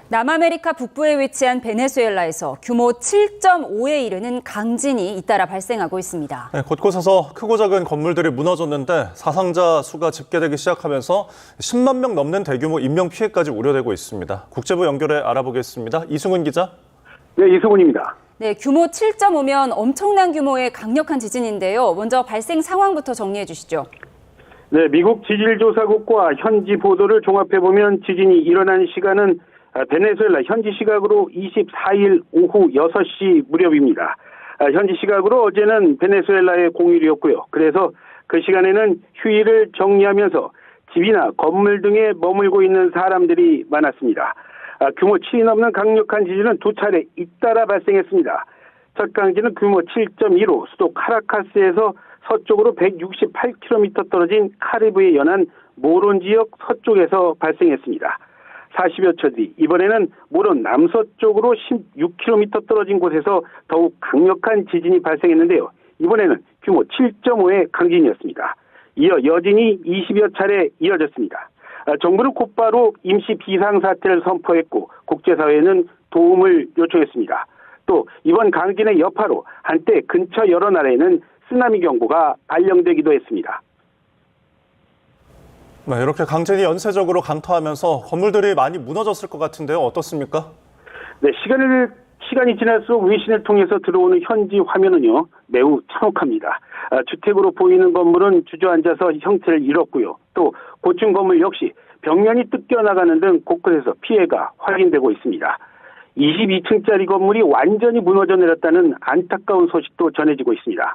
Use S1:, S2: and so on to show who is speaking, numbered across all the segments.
S1: 남아메리카 북부에 위치한 베네수엘라에서 규모 7.5에 이르는 강진이 잇따라 발생하고 있습니다.
S2: 곳곳에서 크고 작은 건물들이 무너졌는데 사상자 수가 집계되기 시작하면서 10만 명 넘는 대규모 인명피해까지 우려되고 있습니다. 국제부 연결해 알아보겠습니다. 이승훈 기자.
S3: 네, 이승훈입니다.
S1: 네, 규모 7.5면 엄청난 규모의 강력한 지진인데요. 먼저 발생 상황부터 정리해 주시죠.
S3: 네, 미국 지질조사국과 현지 보도를 종합해보면 지진이 일어난 시간은 베네수엘라 현지 시각으로 24일 오후 6시 무렵입니다. 현지 시각으로 어제는 베네수엘라의 공휴일이었고요. 그래서 그 시간에는 휴일을 정리하면서 집이나 건물 등에 머물고 있는 사람들이 많았습니다. 규모 7이 넘는 강력한 지진은 두 차례 잇따라 발생했습니다. 첫 강진은 규모 7.2로 수도 카라카스에서 서쪽으로 168km 떨어진 카리브해 연안 모론 지역 서쪽에서 발생했습니다. 40여 초 뒤 이번에는 모론 남서쪽으로 16km 떨어진 곳에서 더욱 강력한 지진이 발생했는데요. 이번에는 규모 7.5의 강진이었습니다. 이어 여진이 20여 차례 이어졌습니다. 정부는 곧바로 임시 비상사태를 선포했고 국제사회는 도움을 요청했습니다. 또 이번 강진의 여파로 한때 근처 여러 나라에는 쓰나미 경보가 발령되기도 했습니다.
S2: 네, 이렇게 강진이 연쇄적으로 강타하면서 건물들이 많이 무너졌을 것 같은데요. 어떻습니까?
S3: 네, 시간이 지날수록 외신을 통해서 들어오는 현지 화면은요 매우 참혹합니다. 주택으로 보이는 건물은 주저앉아서 형태를 잃었고요. 또 고층 건물 역시 벽면이 뜯겨나가는 등 곳곳에서 피해가 확인되고 있습니다. 22층짜리 건물이 완전히 무너져 내렸다는 안타까운 소식도 전해지고 있습니다.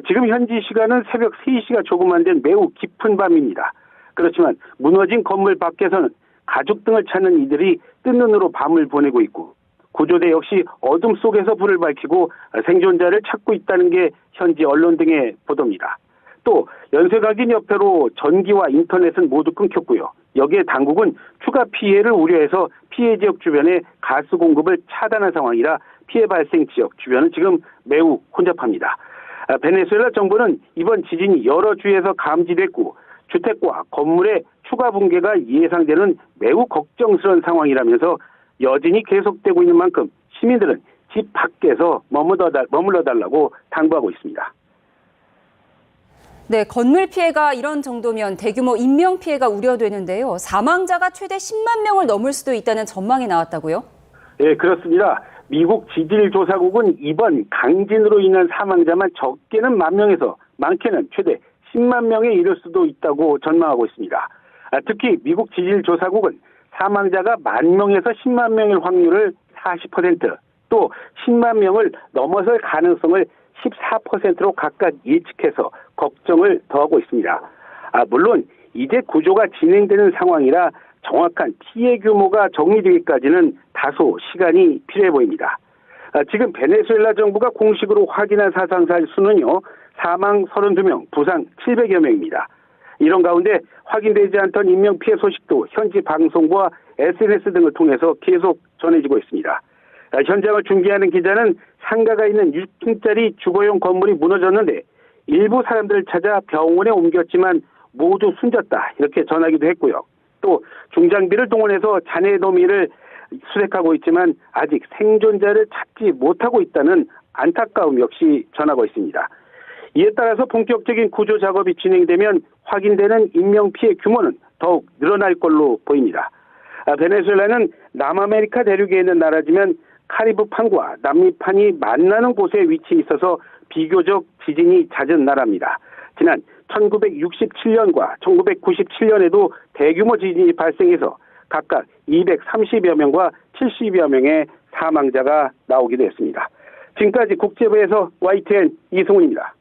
S3: 지금 현지 시간은 새벽 3시가 조금 안 된 매우 깊은 밤입니다. 그렇지만 무너진 건물 밖에서는 가족 등을 찾는 이들이 뜬 눈으로 밤을 보내고 있고 구조대 역시 어둠 속에서 불을 밝히고 생존자를 찾고 있다는 게 현지 언론 등의 보도입니다. 또 연쇄강진 여파로 전기와 인터넷은 모두 끊겼고요. 여기에 당국은 추가 피해를 우려해서 피해 지역 주변에 가스 공급을 차단한 상황이라 피해 발생 지역 주변은 지금 매우 혼잡합니다. 베네수엘라 정부는 이번 지진이 여러 주에서 감지됐고 주택과 건물의 추가 붕괴가 예상되는 매우 걱정스러운 상황이라면서 여진이 계속되고 있는 만큼 시민들은 집 밖에서 머물러 달라고 당부하고 있습니다.
S1: 네, 건물 피해가 이런 정도면 대규모 인명 피해가 우려되는데요. 사망자가 최대 10만 명을 넘을 수도 있다는 전망이 나왔다고요?
S3: 네, 그렇습니다. 미국 지질조사국은 이번 강진으로 인한 사망자만 적게는 1만 명에서 많게는 최대 10만 명에 이를 수도 있다고 전망하고 있습니다. 특히 미국 지질조사국은 사망자가 1만 명에서 10만 명일 확률을 40%, 또 10만 명을 넘어설 가능성을 14%로 각각 예측해서 걱정을 더하고 있습니다. 물론 이제 구조가 진행되는 상황이라 정확한 피해 규모가 정리되기까지는 다소 시간이 필요해 보입니다. 지금 베네수엘라 정부가 공식으로 확인한 사상자 수는요, 사망 32명, 부상 700여 명입니다. 이런 가운데 확인되지 않던 인명피해 소식도 현지 방송과 SNS 등을 통해서 계속 전해지고 있습니다. 현장을 중계하는 기자는 상가가 있는 6층짜리 주거용 건물이 무너졌는데 일부 사람들을 찾아 병원에 옮겼지만 모두 숨졌다 이렇게 전하기도 했고요. 또 중장비를 동원해서 잔해 도미를 수색하고 있지만 아직 생존자를 찾지 못하고 있다는 안타까움 역시 전하고 있습니다. 이에 따라서 본격적인 구조 작업이 진행되면 확인되는 인명피해 규모는 더욱 늘어날 걸로 보입니다. 베네수엘라는 남아메리카 대륙에 있는 나라지만 카리브판과 남미판이 만나는 곳에 위치해 있어서 비교적 지진이 잦은 나라입니다. 지난 1967년과 1997년에도 대규모 지진이 발생해서 각각 230여 명과 70여 명의 사망자가 나오기도 했습니다. 지금까지 국제부에서 YTN 이승훈입니다.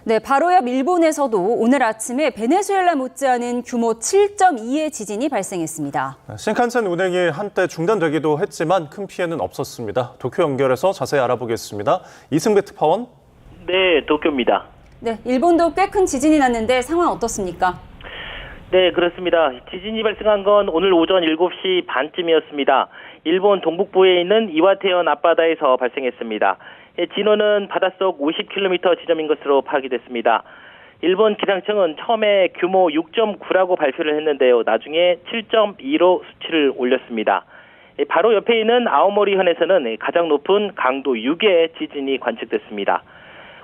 S1: 네, 바로 옆 일본에서도 오늘 아침에 베네수엘라 못지않은 규모 7.2의 지진이 발생했습니다.
S2: 신칸센 운행이 한때 중단되기도 했지만 큰 피해는 없었습니다. 도쿄 연결해서 자세히 알아보겠습니다. 이승배 특파원.
S4: 네, 도쿄입니다.
S1: 네, 일본도 꽤 큰 지진이 났는데 상황 어떻습니까?
S4: 네, 그렇습니다. 지진이 발생한 건 오늘 오전 7시 반쯤이었습니다. 일본 동북부에 있는 이와테현 앞바다에서 발생했습니다. 진원은 바닷속 50km 지점인 것으로 파악이 됐습니다. 일본 기상청은 처음에 규모 6.9라고 발표를 했는데요. 나중에 7.2로 수치를 올렸습니다. 바로 옆에 있는 아오모리현에서는 가장 높은 강도 6의 지진이 관측됐습니다.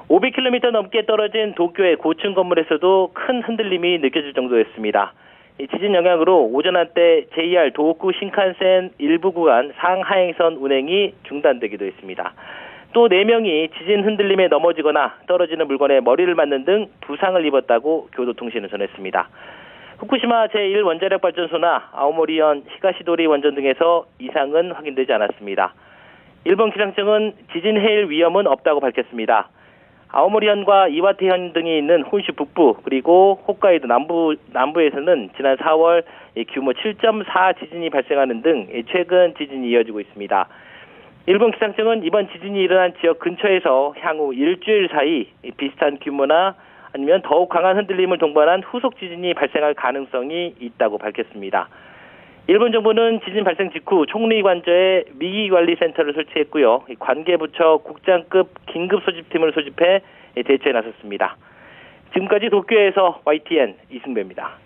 S4: 500km 넘게 떨어진 도쿄의 고층 건물에서도 큰 흔들림이 느껴질 정도였습니다. 이 지진 영향으로 오전 한때 JR 도호쿠 신칸센 일부 구간 상하행선 운행이 중단되기도 했습니다. 또 4명이 지진 흔들림에 넘어지거나 떨어지는 물건에 머리를 맞는 등 부상을 입었다고 교도통신은 전했습니다. 후쿠시마 제1원자력발전소나 아오모리현 히가시도리 원전 등에서 이상은 확인되지 않았습니다. 일본 기상청은 지진 해일 위험은 없다고 밝혔습니다. 아오모리현과 이와테현 등이 있는 혼슈 북부 그리고 홋카이도 남부에서는 지난 4월 규모 7.4 지진이 발생하는 등 최근 지진이 이어지고 있습니다. 일본 기상청은 이번 지진이 일어난 지역 근처에서 향후 일주일 사이 비슷한 규모나 아니면 더욱 강한 흔들림을 동반한 후속 지진이 발생할 가능성이 있다고 밝혔습니다. 일본 정부는 지진 발생 직후 총리 관저에 위기관리센터를 설치했고요. 관계부처 국장급 긴급소집팀을 소집해 대처에 나섰습니다. 지금까지 도쿄에서 YTN 이승배입니다.